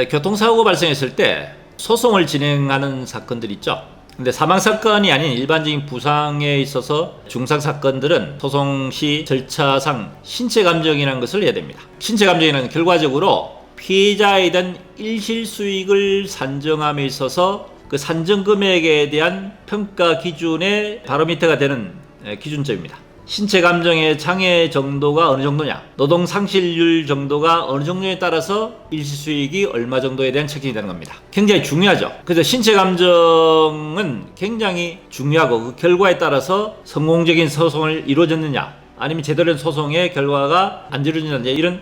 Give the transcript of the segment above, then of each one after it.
교통사고 발생했을 때 소송을 진행하는 사건들 있죠. 근데 사망사건이 아닌 일반적인 부상에 있어서 중상사건들은 소송 시 절차상 신체감정이라는 것을 해야 됩니다. 신체감정이라는 결과적으로 피해자에 대한 일실수익을 산정함에 있어서 그 산정금액에 대한 평가 기준의 바로미터가 되는 기준점입니다. 신체감정의 장애 정도가 어느 정도냐, 노동상실률 정도가 어느 정도에 따라서 일시수익이 얼마 정도에 대한 책임이 되는 겁니다. 굉장히 중요하죠. 그래서 신체감정은 굉장히 중요하고 그 결과에 따라서 성공적인 소송을 이루어졌느냐 아니면 제대로 된 소송의 결과가 안 이루어졌느냐 이런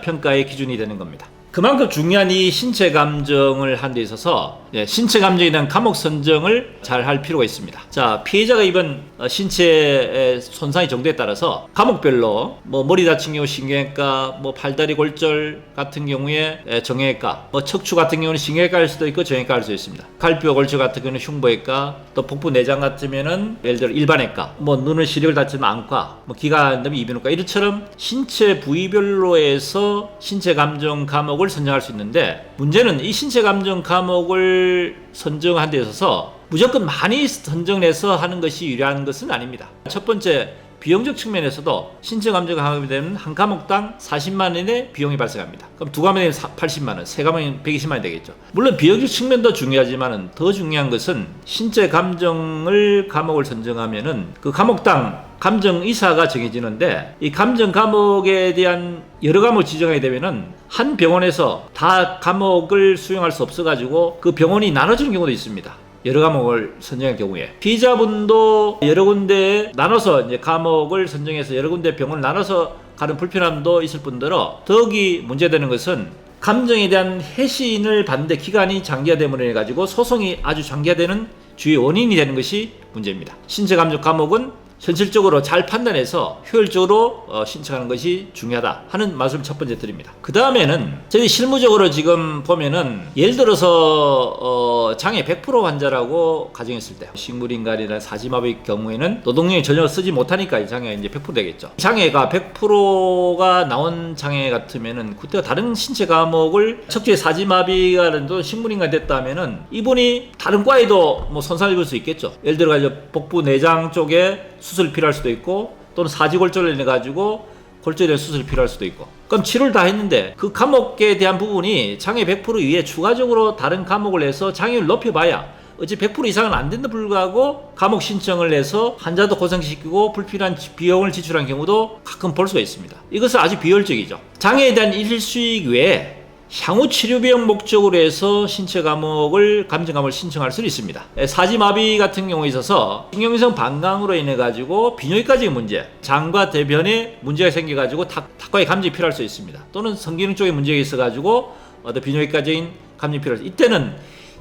평가의 기준이 되는 겁니다. 그만큼 중요한 이 신체감정을 한 데 있어서 신체감정에 대한 감옥 선정을 잘 할 필요가 있습니다. 자, 피해자가 입은 신체의 손상의 정도에 따라서 감옥별로 머리 다친 경우 신경외과, 팔다리 골절 같은 경우에 정형외과, 척추 같은 경우는 신경외과일 수도 있고 정형외과일 수도 있습니다. 갈비뼈 골절 같은 경우는 흉부외과, 또 복부 내장 같으면은 예를 들어 일반외과, 눈을 시력을 다치면 안과, 기가 안 되면 이비인후과 이처럼 신체 부위별로 해서 신체감정 감옥을 선정할 수 있는데 문제는 이 신체감정 감옥을 선정한 데 있어서 무조건 많이 선정해서 하는 것이 유리한 것은 아닙니다. 첫 번째, 비용적 측면에서도 신체감정 감옥이 되면 한 감옥당 40만 원의 비용이 발생합니다. 그럼 두 감옥이면 80만 원, 세 감옥이면 120만 원 되겠죠. 물론 비용적 측면도 중요하지만 더 중요한 것은 신체감정을 감옥을 선정하면은 그 감옥당 감정의사가 정해지는데 이 감정 감옥에 대한 여러 감옥을 지정하게 되면은 한 병원에서 다 감옥을 수용할 수 없어가지고 그 병원이 나눠지는 경우도 있습니다. 여러 감옥을 선정할 경우에 피의자분도 여러 군데에 나눠서 이제 감옥을 선정해서 여러 군데 병원을 나눠서 가는 불편함도 있을 뿐더러 더욱이 문제되는 것은 감정에 대한 해신을 받는데 기간이 장기화됨으로 해가지고 소송이 아주 장기화되는 주요 원인이 되는 것이 문제입니다. 신체감정 감옥은 현실적으로 잘 판단해서 효율적으로 신청하는 것이 중요하다 하는 말씀을 첫 번째 드립니다. 그 다음에는 저희 실무적으로 지금 보면은 예를 들어서 장애 100% 환자라고 가정했을 때 식물인간이나 사지마비의 경우에는 노동력이 전혀 쓰지 못하니까 이 장애가 이제 100% 되겠죠. 장애가 100%가 나온 장애 같으면은 그때가 다른 신체 감옥을 척추의 사지마비가 식물인간이 됐다면은 이분이 다른 과에도 손상을 입을 수 있겠죠. 예를 들어 복부 내장 쪽에 수술이 필요할 수도 있고 또는 사지골절을 인해가지고 골절에 수술이 필요할 수도 있고 그럼 치료를 다 했는데 그 감옥에 대한 부분이 장애 100% 이외에 추가적으로 다른 감옥을 해서 장애를 높여봐야 어찌 100% 이상은 안 된다 불구하고 감옥 신청을 해서 환자도 고생시키고 불필요한 비용을 지출한 경우도 가끔 볼 수가 있습니다. 이것은 아주 비효율적이죠. 장애에 대한 일수익 외에 향후 치료비용 목적으로 해서 신체감옥을 감정감옥을 신청할 수 있습니다. 사지마비 같은 경우에 있어서 신경성 반강으로 인해 가지고 비뇨기과적인 문제, 장과 대변에 문제가 생겨 가지고 탁과의 감정이 필요할 수 있습니다. 또는 성기능 쪽에 문제가 있어 가지고 비뇨기과적인 감정이 필요할 수 이때는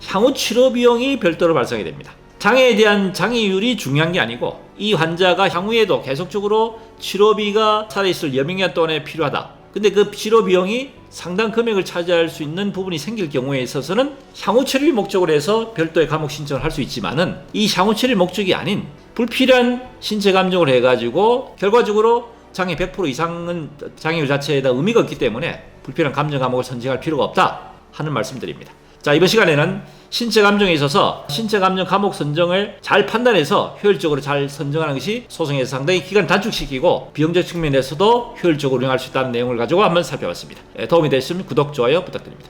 향후 치료비용이 별도로 발생이 됩니다. 장애에 대한 장애율이 중요한 게 아니고 이 환자가 향후에도 계속적으로 치료비가 살아있을 여명기간 동안에 필요하다. 근데 그 치료 비용이 상당 금액을 차지할 수 있는 부분이 생길 경우에 있어서는 향후 치료비 목적으로 해서 별도의 감옥 신청을 할 수 있지만은 이 향후 치료 목적이 아닌 불필요한 신체 감정을 해가지고 결과적으로 장애 100% 이상은 장애율 자체에다 의미가 없기 때문에 불필요한 감정 감옥을 선정할 필요가 없다 하는 말씀드립니다. 자, 이번 시간에는 신체 감정에 있어서 신체 감정 감옥 선정을 잘 판단해서 효율적으로 잘 선정하는 것이 소송에서 상당히 기간을 단축시키고 비용적 측면에서도 효율적으로 운영할 수 있다는 내용을 가지고 한번 살펴봤습니다. 도움이 되셨으면 구독, 좋아요 부탁드립니다.